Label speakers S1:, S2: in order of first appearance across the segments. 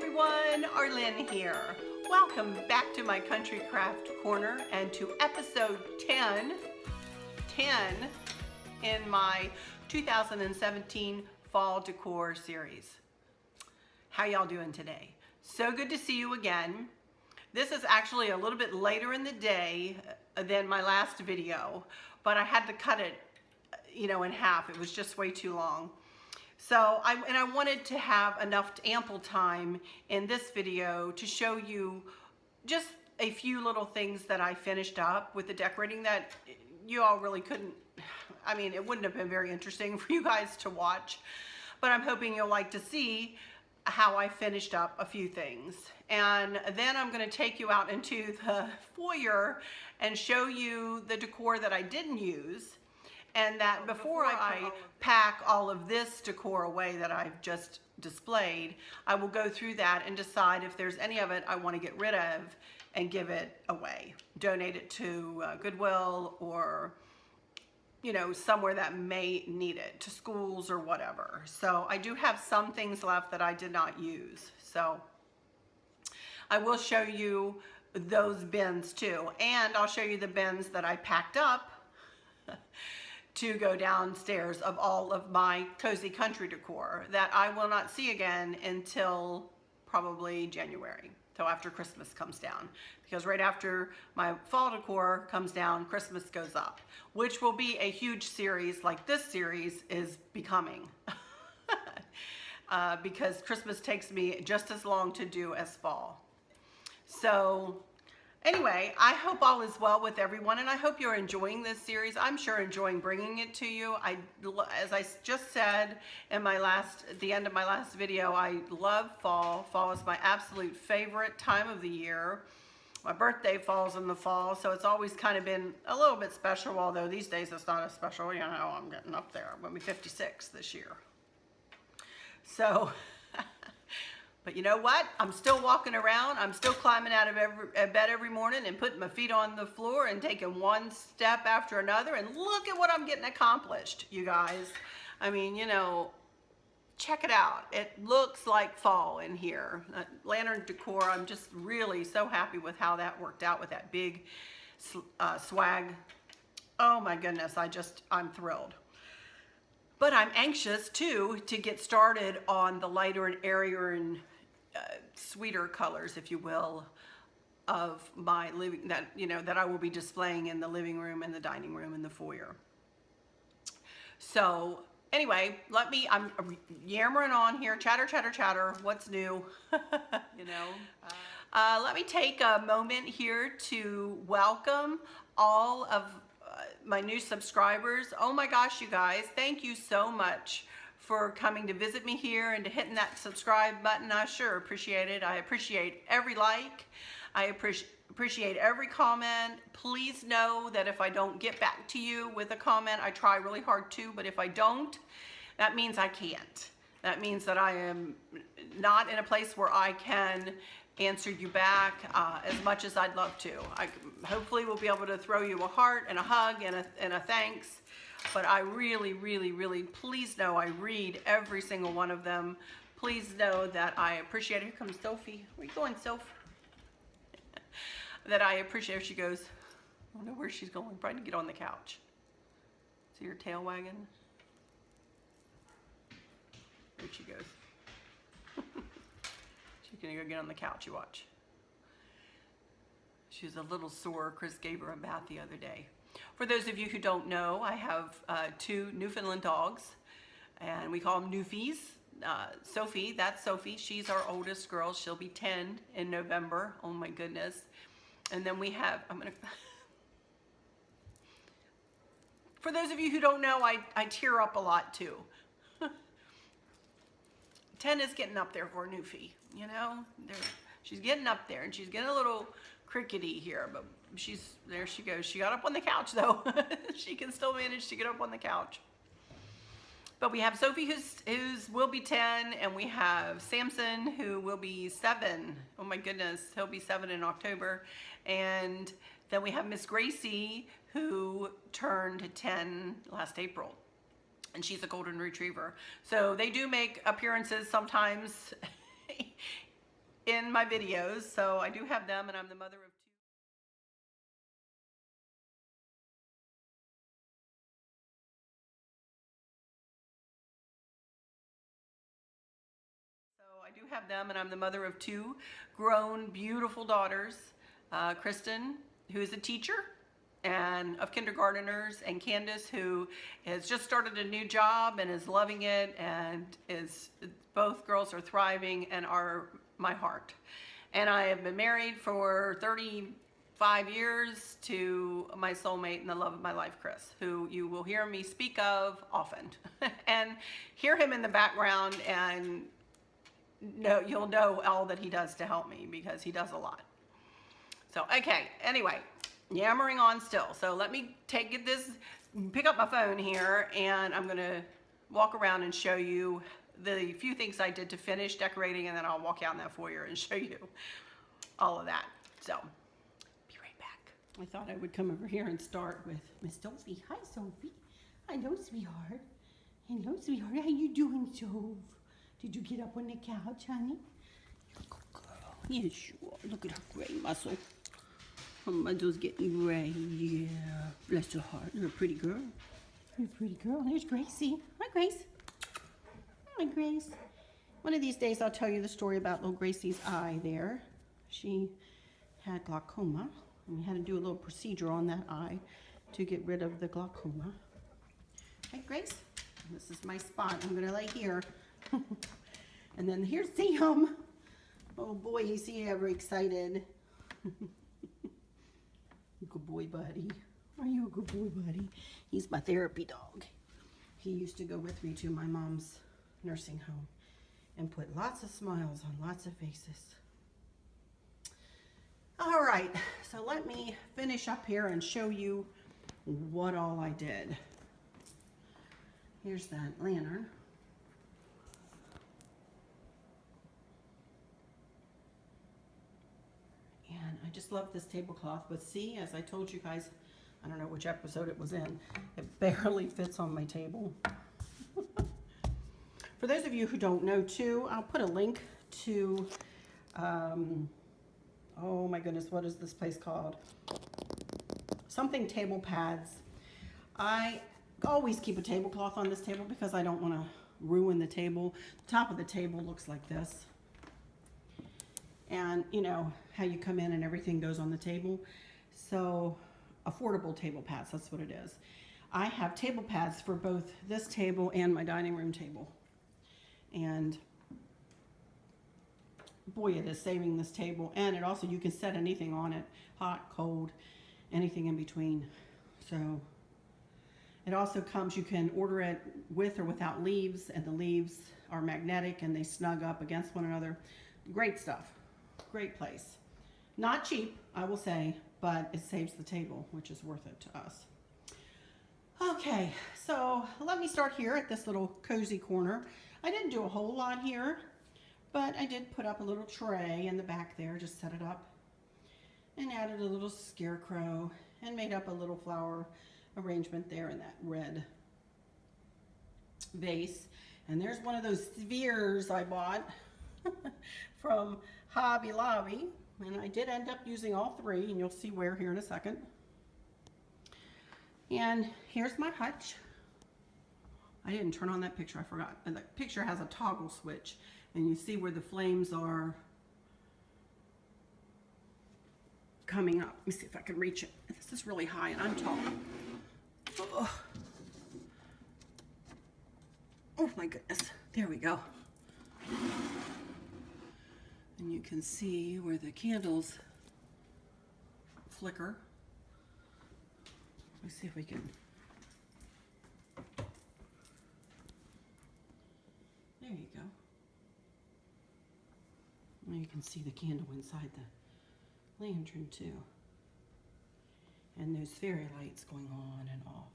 S1: everyone, Arlene here. Welcome back to my Country Craft Corner and to episode 10 in my 2017 Fall Decor series. How y'all doing today? So good to see you again. This is actually a little bit later in the day than my last video, but I had to cut it, in half. It was just way too long. So I wanted to have enough ample time in this video to show you just a few little things that I finished up with the decorating that you all really couldn't, it wouldn't have been very interesting for you guys to watch, but I'm hoping you'll like to see how I finished up a few things. And then I'm going to take you out into the foyer and show you the decor that I didn't use. And that before I pack all of this decor away that I've just displayed, I will go through that and decide if there's any of it I want to get rid of and give it away. Donate it to Goodwill or, somewhere that may need it, to schools or whatever. So I do have some things left that I did not use. So I will show you those bins too. And I'll show you the bins that I packed up to go downstairs of all of my cozy country decor that I will not see again until probably January, till after Christmas comes down. Because right after my fall decor comes down, Christmas goes up, which will be a huge series like this series is becoming. Because Christmas takes me just as long to do as fall. So anyway, I hope all is well with everyone, and I hope you're enjoying this series. I'm sure enjoying bringing it to you. As I just said in the end of my last video, I love fall. Fall is my absolute favorite time of the year. My birthday falls in the fall, so it's always kind of been a little bit special, although these days it's not as special. I'm getting up there. I'm going to be 56 this year. So but you know what? I'm still walking around. I'm still climbing out of bed every morning and putting my feet on the floor and taking one step after another. And look at what I'm getting accomplished, you guys. Check it out. It looks like fall in here. Lantern decor, I'm just really so happy with how that worked out with that big swag. Oh my goodness, I'm thrilled. But I'm anxious too to get started on the lighter and airier and sweeter colors, if you will, of my living that I will be displaying in the living room and the dining room and the foyer. So anyway, I'm yammering on here, chatter, chatter, chatter. What's new? Let me take a moment here to welcome all of my new subscribers. Oh my gosh, you guys, thank you so much for coming to visit me here and to hitting that subscribe button. I sure appreciate it. I appreciate every like. I appreciate every comment. Please know that if I don't get back to you with a comment, I try really hard to, but if I don't, that means I can't. That means that I am not in a place where I can answer you back as much as I'd love to. I hopefully will be able to throw you a heart and a hug and a thanks, but I really, really, really, please know I read every single one of them. Please know that I appreciate it. Here comes Sophie. Where are you going, Soph? That I appreciate if she goes, I don't know where she's going, probably to get on the couch. See her tail wagging? There she goes. She's gonna go get on the couch, you watch. She was a little sore. Chris gave her a bath the other day. For those of you who don't know, I have two Newfoundland dogs, and we call them Newfies. Sophie, that's Sophie. She's our oldest girl. She'll be 10 in November. Oh my goodness. And then we have, for those of you who don't know, I tear up a lot too. 10 is getting up there for a Newfie, she's getting up there, and she's getting a little crickety here, but there she goes. She got up on the couch though. She can still manage to get up on the couch. But we have Sophie who's will be 10, and we have Samson who will be 7. Oh my goodness, he'll be 7 in October. And then we have Miss Gracie who turned 10 last April. And she's a golden retriever. So they do make appearances sometimes in my videos. So I do have them, and I'm the mother of 2. So I do have them, and I'm the mother of 2 grown, beautiful daughters. Kristen, who is a teacher and of kindergarteners, and Candace, who has just started a new job and is loving it, and both girls are thriving and are my heart. And I have been married for 35 years to my soulmate and the love of my life, Chris, who you will hear me speak of often and hear him in the background, and you'll know all that he does to help me, because he does a lot. So, okay, anyway, yammering on still. So let me pick up my phone here, and I'm gonna walk around and show you the few things I did to finish decorating, and then I'll walk out in that foyer and show you all of that. So, be right back. I thought I would come over here and start with Miss Sophie. Hi, Sophie. Hello, sweetheart. Hello, sweetheart. How you doing, Soph? Did you get up on the couch, honey? Good girl. Yes, you are. Look at her gray muscle. Her muzzle's getting gray. Yeah. Bless her heart. You're a pretty girl. You're a pretty girl. There's Gracie. Hi, Grace. Hi, Grace. One of these days I'll tell you the story about little Gracie's eye there. She had glaucoma, and we had to do a little procedure on that eye to get rid of the glaucoma. Hi, Grace. This is my spot. I'm going to lay here. And then here's Sam. Oh boy, is he ever excited. Good boy, buddy. Are you a good boy, buddy? He's my therapy dog. He used to go with me to my mom's nursing home and put lots of smiles on lots of faces. All right, so let me finish up here and show you what all I did. Here's that lantern. And I just love this tablecloth, but see, as I told you guys, I don't know which episode it was in, it barely fits on my table. For those of you who don't know too, I'll put a link to, oh my goodness, what is this place called? Something table pads. I always keep a tablecloth on this table because I don't want to ruin the table. The top of the table looks like this. And you know how you come in and everything goes on the table. So affordable table pads, that's what it is. I have table pads for both this table and my dining room table. And boy, it is saving this table. And it also, you can set anything on it, hot, cold, anything in between. So it also comes, you can order it with or without leaves, and the leaves are magnetic and they snug up against one another. Great stuff. Great place. Not cheap, I will say, but it saves the table, which is worth it to us. Okay, so let me start here at this little cozy corner. I didn't do a whole lot here, but I did put up a little tray in the back there, just set it up, and added a little scarecrow, and made up a little flower arrangement there in that red vase. And there's one of those spheres I bought from Hobby Lobby, and I did end up using all 3, and you'll see where here in a second. And here's my hutch. I didn't turn on that picture, I forgot. And the picture has a toggle switch, and you see where the flames are coming up. Let me see if I can reach it. This is really high and I'm tall. Oh, oh my goodness, there we go. And you can see where the candles flicker. Let's see if we can. There you go. Now you can see the candle inside the lantern too. And there's fairy lights going on and off.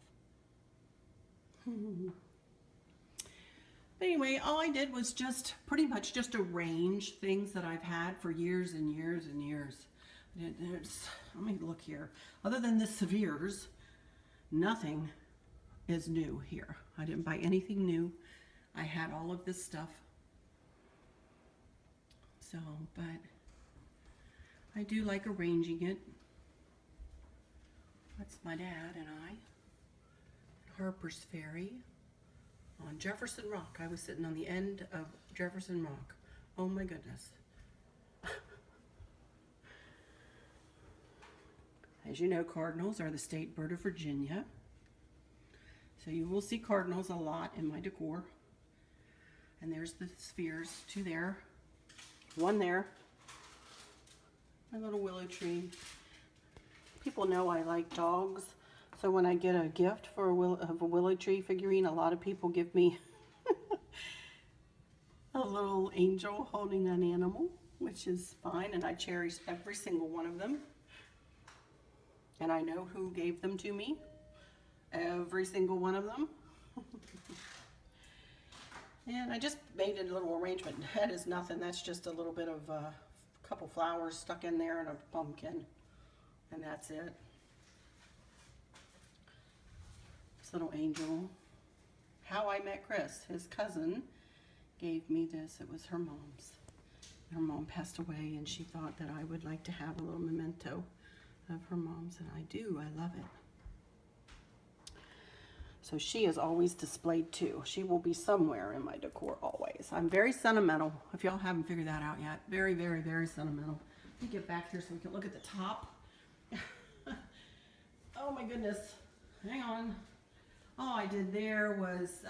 S1: But anyway, all I did was just pretty much just arrange things that I've had for years and years and years. Let me look here. Other than the Severes, nothing is new here. I didn't buy anything new. I had all of this stuff. So, but I do like arranging it. That's my dad and I. Harper's Ferry on Jefferson Rock. I was sitting on the end of Jefferson Rock. Oh my goodness. As you know, cardinals are the state bird of Virginia. So you will see cardinals a lot in my decor. And there's the spheres, 2 there, 1 there. My little willow tree. People know I like dogs. So when I get a gift for a willow tree figurine, a lot of people give me a little angel holding an animal, which is fine, and I cherish every single one of them. And I know who gave them to me, every single one of them. And I just made a little arrangement. That is nothing, that's just a little bit of a couple flowers stuck in there and a pumpkin, and that's it. This little angel. How I Met Chris, his cousin, gave me this. It was her mom's. Her mom passed away, and she thought that I would like to have a little memento of her mom's, and I do. I love it. So she is always displayed too. She will be somewhere in my decor always. I'm very sentimental, if y'all haven't figured that out yet. Very, very, very sentimental. Let me get back here so we can look at the top. Oh my goodness. Hang on. All I did there was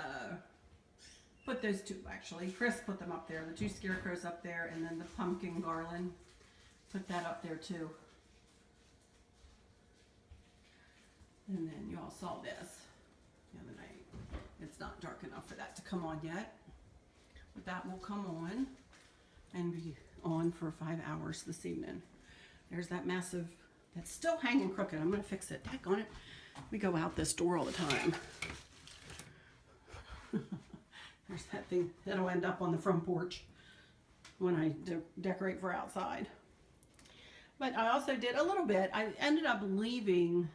S1: put those 2, actually. Chris put them up there. The 2 scarecrows up there, and then the pumpkin garland. Put that up there too. And then you all saw this the other night. It's not dark enough for that to come on yet, but that will come on and be on for 5 hours this evening. There's that massive, that's still hanging crooked. I'm gonna fix it. Daggone it. We go out this door all the time. There's that thing that'll end up on the front porch when I decorate for outside. But I also did a little bit. I ended up leaving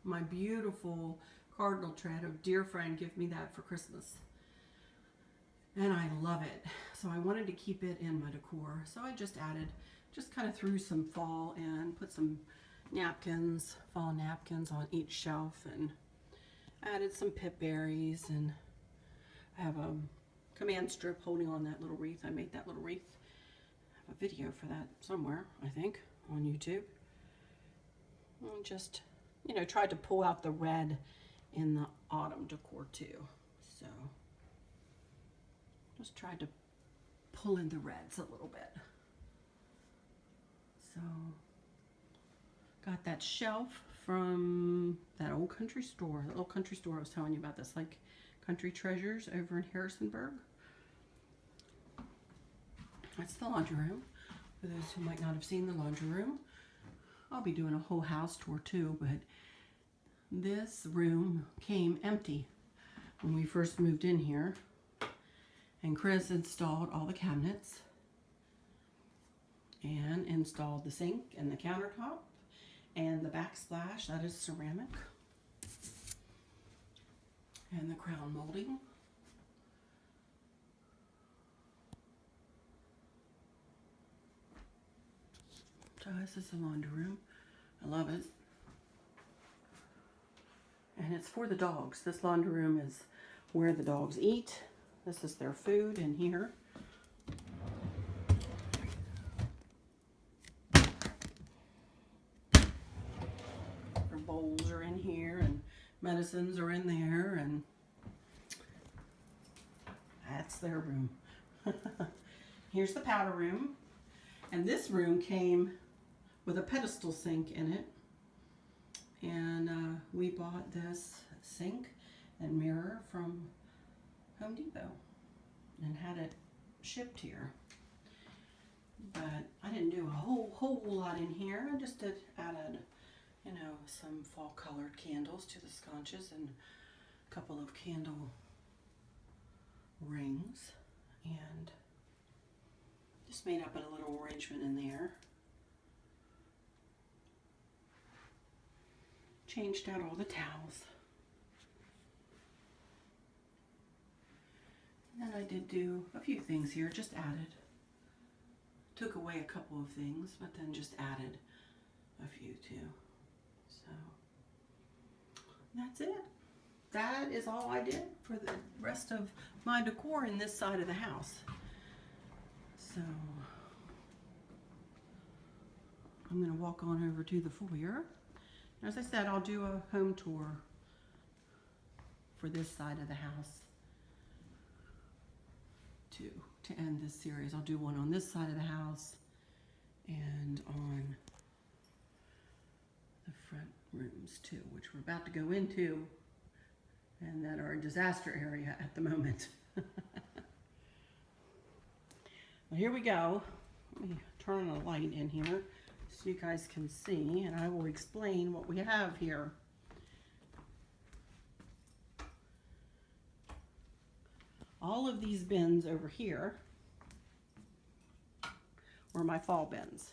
S1: my beautiful cardinal tread. A dear friend gave me that for Christmas, and I love it. So I wanted to keep it in my decor. So I just kind of threw some fall in, put some napkins, fall napkins on each shelf, and added some pip berries, and I have a command strip holding on that little wreath. I made that little wreath. I have a video for that somewhere, I think, on YouTube. And just, you know, tried to pull out the red in the autumn decor too. So just tried to pull in the reds a little bit. So got that shelf from that old country store, the little country store I was telling you about, this like Country Treasures over in Harrisonburg. That's the laundry room. For those who might not have seen the laundry room, I'll be doing a whole house tour too, but this room came empty when we first moved in here, and Chris installed all the cabinets and installed the sink and the countertop and the backsplash, that is ceramic, and the crown molding. So this is the laundry room. I love it. And it's for the dogs. This laundry room is where the dogs eat. This is their food in here. Their bowls are in here, and medicines are in there, and that's their room. Here's the powder room. And this room came with a pedestal sink in it. And we bought this sink and mirror from Home Depot and had it shipped here. But I didn't do a whole lot in here. I just added, you know, some fall colored candles to the sconces and a couple of candle rings, and just made up a little arrangement in there. Changed out all the towels. And then I did do a few things here, just added took away a couple of things, but then just added a few too. So that's it. That is all I did for the rest of my decor in this side of the house. So I'm going to walk on over to the foyer. As I said, I'll do a home tour for this side of the house too, to end this series. I'll do one on this side of the house and on the front rooms too, which we're about to go into and that are a disaster area at the moment. Well, here we go. Let me turn on a light in here so you guys can see, and I will explain what we have here. All of these bins over here were my fall bins.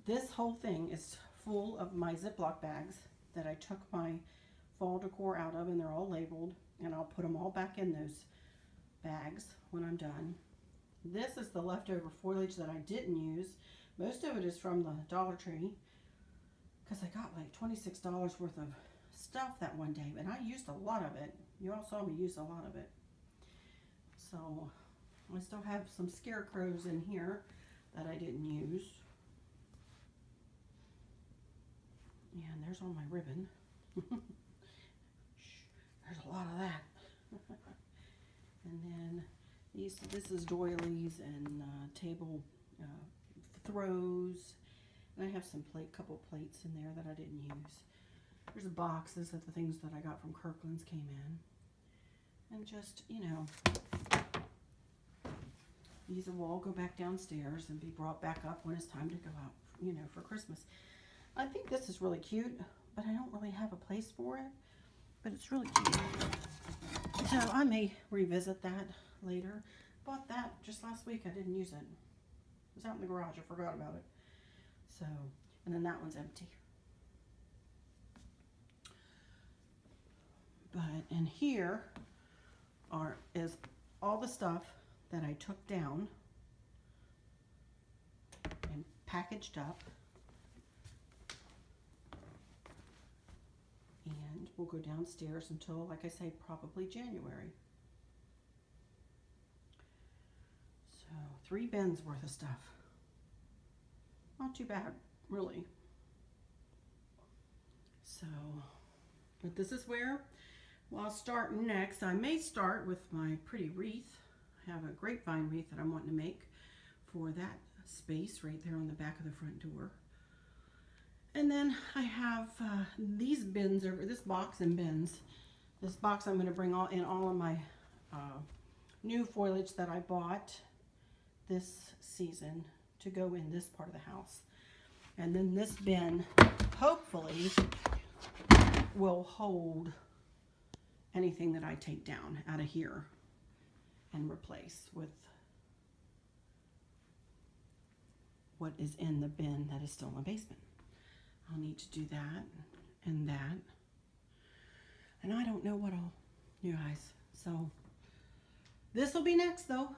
S1: This whole thing is full of my Ziploc bags that I took my fall decor out of, and they're all labeled, and I'll put them all back in those bags when I'm done. This is the leftover foliage that I didn't use. Most of it is from the Dollar Tree because I got like $26 worth of stuff that one day, and I used a lot of it. You all saw me use a lot of it. So I still have some scarecrows in here that I didn't use. And there's all my ribbon. There's a lot of that. And then this is doilies and table throws. And I have some couple plates in there that I didn't use. There's boxes of the things that I got from Kirkland's came in. And just, you know, these will all go back downstairs and be brought back up when it's time to go out, you know, for Christmas. I think this is really cute, but I don't really have a place for it. But it's really cute. So I may revisit that later. Bought that just last week. I didn't use it. It was out in the garage. I forgot about it. So, and then that one's empty. But in here is all the stuff that I took down and packaged up. And we'll go downstairs until, like I say, probably January. So 3 bins worth of stuff. Not too bad, really. So, but this is where, well, I'll start next. I may start with my pretty wreath. I have a grapevine wreath that I'm wanting to make for that space right there on the back of the front door. And then I have these bins over, this box and bins. This box I'm going to bring all of my new foliage that I bought this season to go in this part of the house. And then this bin, hopefully, will hold anything that I take down out of here and replace with what is in the bin that is still in the basement. I'll need to do that and that. And I don't know what all, you guys. So this will be next though.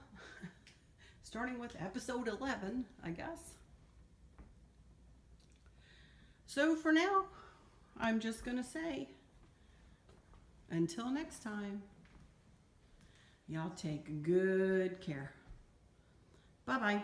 S1: Starting with episode 11, I guess. So for now, I'm just going to say, until next time, y'all take good care. Bye-bye.